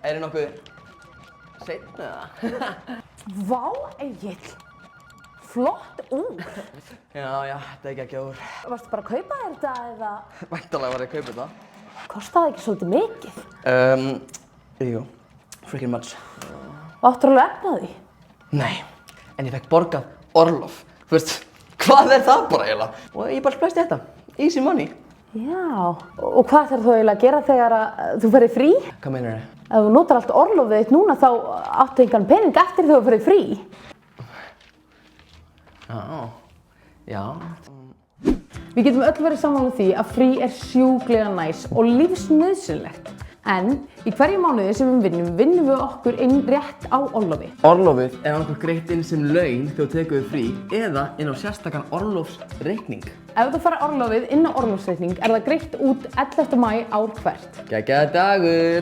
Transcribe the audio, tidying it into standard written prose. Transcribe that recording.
þið nokkuð seinna eða? Vá, Egill. Flott úr. Já, þetta er ekki úr. Varstu bara að kaupa þér þetta eða? Væntanlega var ég að kaupa þetta. Kostaði ekki svolítið mikið? Jú, freaking much. Áttur alveg efna því? Nei, en ég fekk borgað orlof. Þú veist, hvað er það bara eiginlega? Og ég bara splæsti þetta. Easy money. Já, og hvað þarf þú eiginlega að gera þegar þú ferð frí? Hvað meinar þið? Ef þú notar allt orlofið þitt núna þá áttu engan pening eftir þegar þú ferð frí. Já. Við getum öll verið sammála því að frí er sjúklega næs og lífsnauðsynlegt. En í hverju mánuði sem við vinnum við okkur inn rétt á orlofi. Orlofið er annað greitt inn sem laun þegar þú tekur þig frí eða inn á sérstakan orlofsreikning. Ef þú færð orlofið inn á orlofsreikning er það greitt út 11. maí ár hvert. Geggjaður dagur!